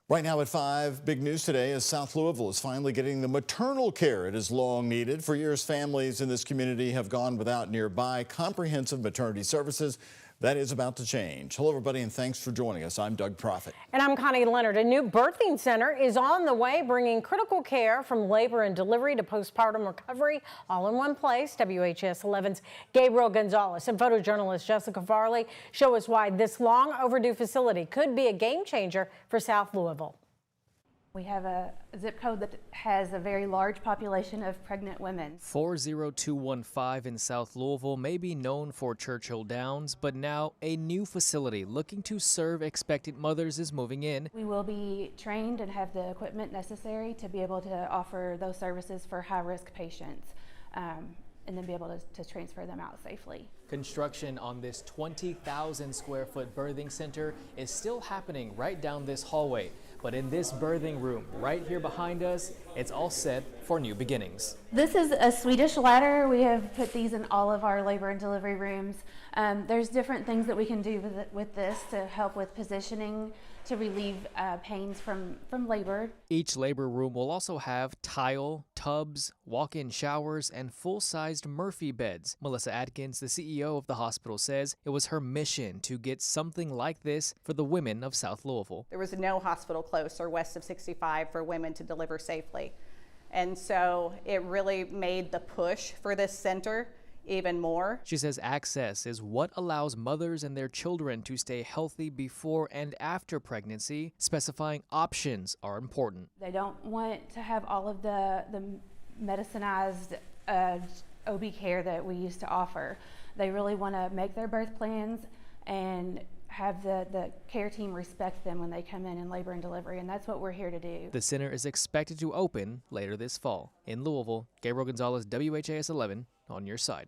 Right now at 5, big news today as South Louisville is finally getting the maternal care it has long needed. For years, families in this community have gone without nearby comprehensive maternity services. That is about to change. Hello, everybody, and thanks for joining us. I'm Doug Proffitt. And I'm Connie Leonard. A new birthing center is on the way, bringing critical care from labor and delivery to postpartum recovery all in one place. WHAS11's Gabriel Gonzalez and photojournalist Jessica Farley show us why this long overdue facility could be a game changer for South Louisville. We have a zip code that has a very large population of pregnant women. 40215 in South Louisville may be known for Churchill Downs, but now a new facility looking to serve expectant mothers is moving in. We will be trained and have the equipment necessary to be able to offer those services for high-risk patients, and then be able to transfer them out safely. Construction on this 20,000 square foot birthing center is still happening right down this hallway. But in this birthing room right here behind us, it's all set for new beginnings. This is a Swedish ladder. We have put these in all of our labor and delivery rooms. There's different things that we can do with this to help with positioning, to relieve pains from labor. Each labor room will also have tile, tubs, walk-in showers, and full-sized Murphy beds. Melissa Atkins, the CEO of the hospital, says it was her mission to get something like this for the women of South Louisville. There was no hospital close or west of 65 for women to deliver safely. And so it really made the push for this center even more. She says access is what allows mothers and their children to stay healthy before and after pregnancy, specifying options are important. They don't want to have all of the medicinized OB care that we used to offer. They really want to make their birth plans and have the care team respect them when they come in labor and delivery, and that's what we're here to do. The center is expected to open later this fall. In Louisville, Gabriel Gonzalez, WHAS 11, on your side.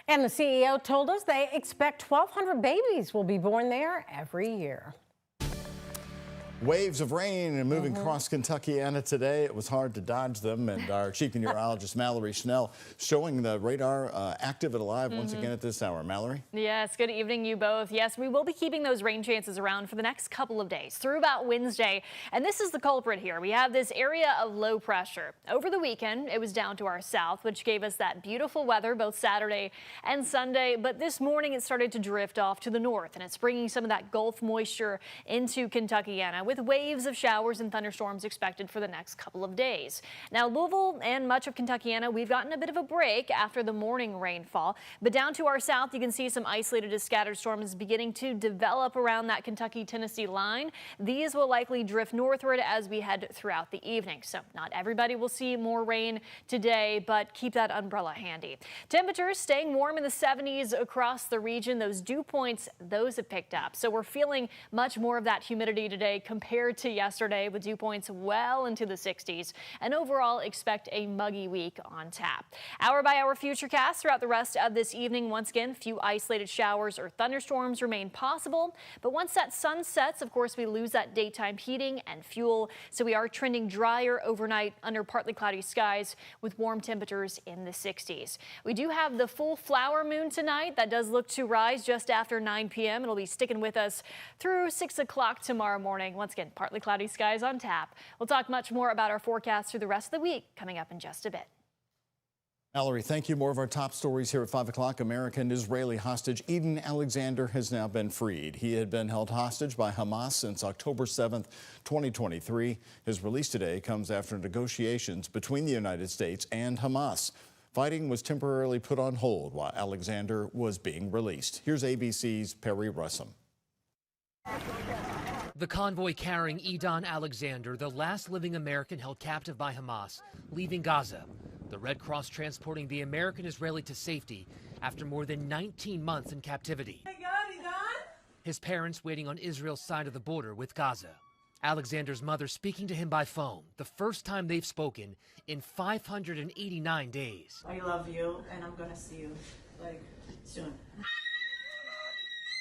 And the CEO told us they expect 1,200 babies will be born there every year. Waves of rain and moving across Kentuckiana today. It was hard to dodge them, and our chief meteorologist Mallory Schnell showing the radar active and alive once again at this hour. Mallory? Yes, good evening, you both. Yes, we will be keeping those rain chances around for the next couple of days through about Wednesday. And this is the culprit here. We have this area of low pressure. Over the weekend, it was down to our south, which gave us that beautiful weather both Saturday and Sunday. But this morning, it started to drift off to the north, and it's bringing some of that Gulf moisture into Kentuckiana, with waves of showers and thunderstorms expected for the next couple of days. Now, Louisville and much of Kentuckiana, we've gotten a bit of a break after the morning rainfall, but down to our south, you can see some isolated scattered storms beginning to develop around that Kentucky-Tennessee line. These will likely drift northward as we head throughout the evening. So not everybody will see more rain today, but keep that umbrella handy. Temperatures staying warm in the 70s across the region. Those dew points, those have picked up. So we're feeling much more of that humidity today compared to yesterday, with dew points well into the 60s. And overall, expect a muggy week on tap. Hour by hour futurecast throughout the rest of this evening. Once again, few isolated showers or thunderstorms remain possible. But once that sun sets, of course, we lose that daytime heating and fuel. So we are trending drier overnight under partly cloudy skies with warm temperatures in the 60s. We do have the full flower moon tonight. That does look to rise just after 9 p.m. It'll be sticking with us through 6 o'clock tomorrow morning. Once again, partly cloudy skies on tap. We'll talk much more about our forecast through the rest of the week coming up in just a bit. Mallory, thank you. More of our top stories here at 5 o'clock. American Israeli hostage Eden Alexander has now been freed. He had been held hostage by Hamas since October 7th, 2023. His release today comes after negotiations between the United States and Hamas. Fighting was temporarily put on hold while Alexander was being released. Here's ABC's Perry Russum. The convoy carrying Eden Alexander, the last living American held captive by Hamas, leaving Gaza. The Red Cross transporting the American-Israeli to safety after more than 19 months in captivity. Oh my God, Eden! His parents waiting on Israel's side of the border with Gaza. Alexander's mother speaking to him by phone, the first time they've spoken in 589 days. I love you, and I'm gonna see you, soon.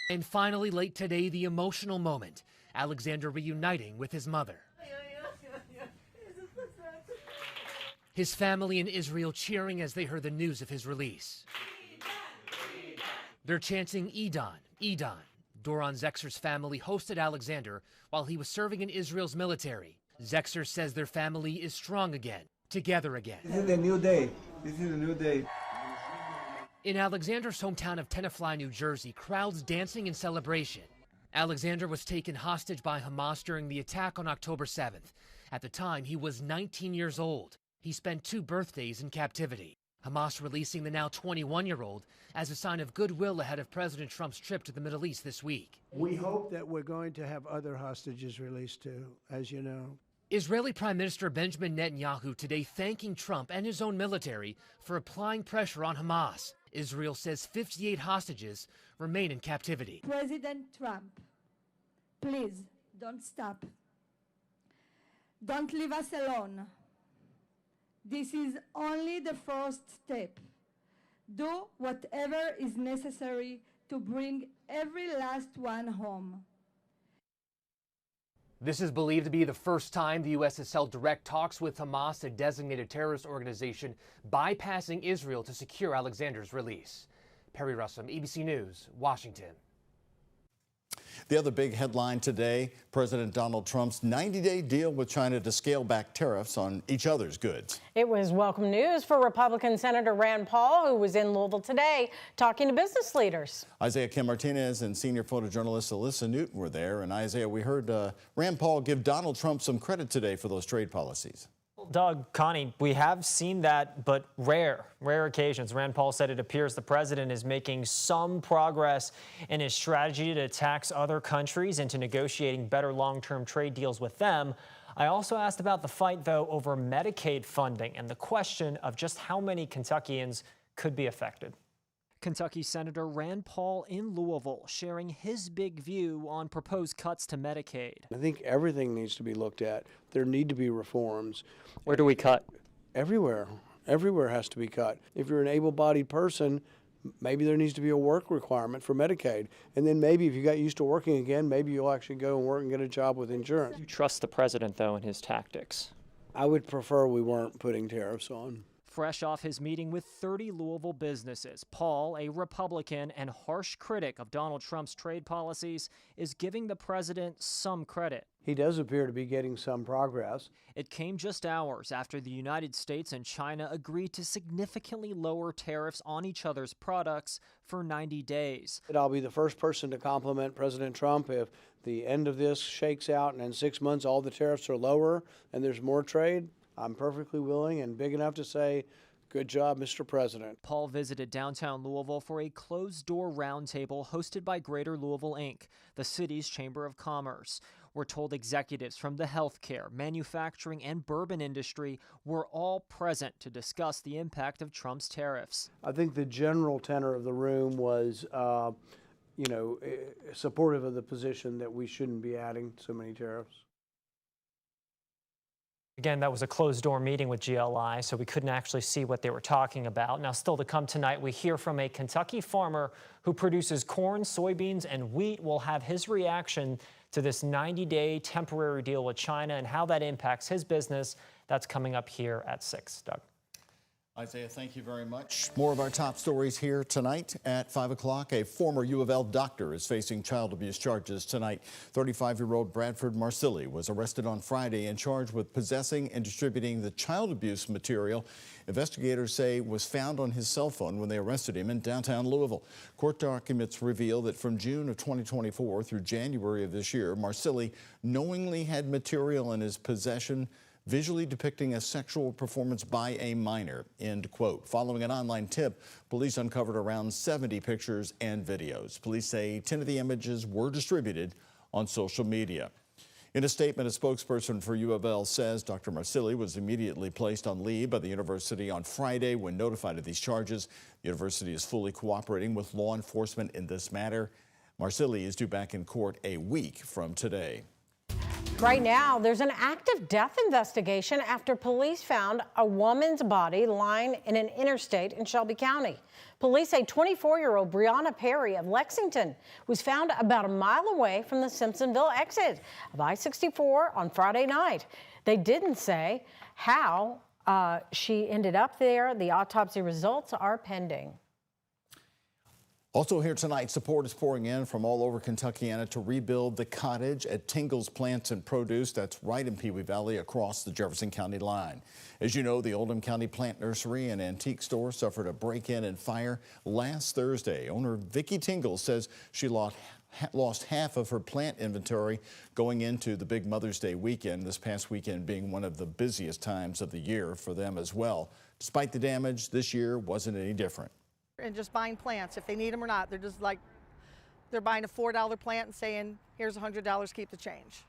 And finally, late today, the emotional moment. Alexander reuniting with his mother. His family in Israel cheering as they heard the news of his release. They're chanting Eden, Eden. Doron Zexer's family hosted Alexander while he was serving in Israel's military. Zexer says their family is strong again, together again. This is a new day. This is a new day. In Alexander's hometown of Tenafly, New Jersey, crowds dancing in celebration. Alexander was taken hostage by Hamas during the attack on October 7th. At the time, he was 19 years old. He spent 2 birthdays in captivity. Hamas releasing the now 21-year-old as a sign of goodwill ahead of President Trump's trip to the Middle East this week. We hope that we're going to have other hostages released too, as you know. Israeli Prime Minister Benjamin Netanyahu today thanking Trump and his own military for applying pressure on Hamas. Israel says 58 hostages remain in captivity. President Trump, please don't stop. Don't leave us alone. This is only the first step. Do whatever is necessary to bring every last one home. This is believed to be the first time the U.S. has held direct talks with Hamas, a designated terrorist organization, bypassing Israel to secure Alexander's release. Perry Russum, ABC News, Washington. The other big headline today, President Donald Trump's 90-day deal with China to scale back tariffs on each other's goods. It was welcome news for Republican Senator Rand Paul, who was in Louisville today talking to business leaders. Isaiah Kim Martinez and senior photojournalist Alyssa Newton were there. And Isaiah, we heard Rand Paul give Donald Trump some credit today for those trade policies. Doug, Connie, we have seen that, but rare occasions. Rand Paul said it appears the president is making some progress in his strategy to tax other countries into negotiating better long-term trade deals with them. I also asked about the fight, though, over Medicaid funding and the question of just how many Kentuckians could be affected. Kentucky Senator Rand Paul in Louisville sharing his big view on proposed cuts to Medicaid. I think everything needs to be looked at. There need to be reforms. Where do we cut? Everywhere. Everywhere has to be cut. If you're an able-bodied person, maybe there needs to be a work requirement for Medicaid. And then maybe if you got used to working again, maybe you'll actually go and work and get a job with insurance. You trust the president, though, in his tactics? I would prefer we weren't putting tariffs on. Fresh off his meeting with 30 Louisville businesses, Paul, a Republican and harsh critic of Donald Trump's trade policies, is giving the president some credit. He does appear to be getting some progress. It came just hours after the United States and China agreed to significantly lower tariffs on each other's products for 90 days. I'll be the first person to compliment President Trump if the end of this shakes out and in 6 months all the tariffs are lower and there's more trade. I'm perfectly willing and big enough to say, good job, Mr. President. Paul visited downtown Louisville for a closed-door roundtable hosted by Greater Louisville, Inc., the city's Chamber of Commerce. We're told executives from the healthcare, manufacturing, and bourbon industry were all present to discuss the impact of Trump's tariffs. I think the general tenor of the room was, supportive of the position that we shouldn't be adding so many tariffs. Again, that was a closed-door meeting with GLI, so we couldn't actually see what they were talking about. Now, still to come tonight, we hear from a Kentucky farmer who produces corn, soybeans, and wheat. We'll have his reaction to this 90-day temporary deal with China and how that impacts his business. That's coming up here at 6. Doug. Isaiah, thank you very much. More of our top stories here tonight at 5 o'clock. A former U of L doctor is facing child abuse charges tonight. 35-year-old Bradford Marsili was arrested on Friday and charged with possessing and distributing the child abuse material investigators say was found on his cell phone when they arrested him in downtown Louisville. Court documents reveal that from June of 2024 through January of this year, Marsili knowingly had material in his possession visually depicting a sexual performance by a minor, end quote. Following an online tip, police uncovered around 70 pictures and videos. Police say 10 of the images were distributed on social media. In a statement, a spokesperson for U of L says Dr. Marsili was immediately placed on leave by the university on Friday when notified of these charges. The university is fully cooperating with law enforcement in this matter. Marsili is due back in court a week from today. Right now, there's an active death investigation after police found a woman's body lying in an interstate in Shelby County. Police say 24-year-old Brianna Perry of Lexington was found about a mile away from the Simpsonville exit of I-64 on Friday night. They didn't say how she ended up there. The autopsy results are pending. Also here tonight, support is pouring in from all over Kentuckiana to rebuild the cottage at Tingles Plants and Produce. That's right in Pee Wee Valley across the Jefferson County line. As you know, the Oldham County Plant Nursery and Antique Store suffered a break-in and fire last Thursday. Owner Vicki Tingles says she lost half of her plant inventory going into the big Mother's Day weekend, this past weekend being one of the busiest times of the year for them as well. Despite the damage, this year wasn't any different. And just buying plants, if they need them or not. They're just like, they're buying a $4 plant and saying, here's $100, keep the change.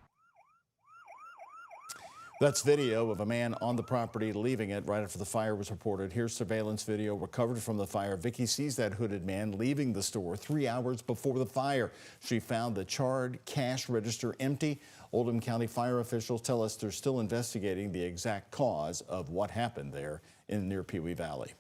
That's video of a man on the property leaving it right after the fire was reported. Here's surveillance video recovered from the fire. Vicki sees that hooded man leaving the store 3 hours before the fire. She found the charred cash register empty. Oldham County fire officials tell us they're still investigating the exact cause of what happened there in near Pee Wee Valley.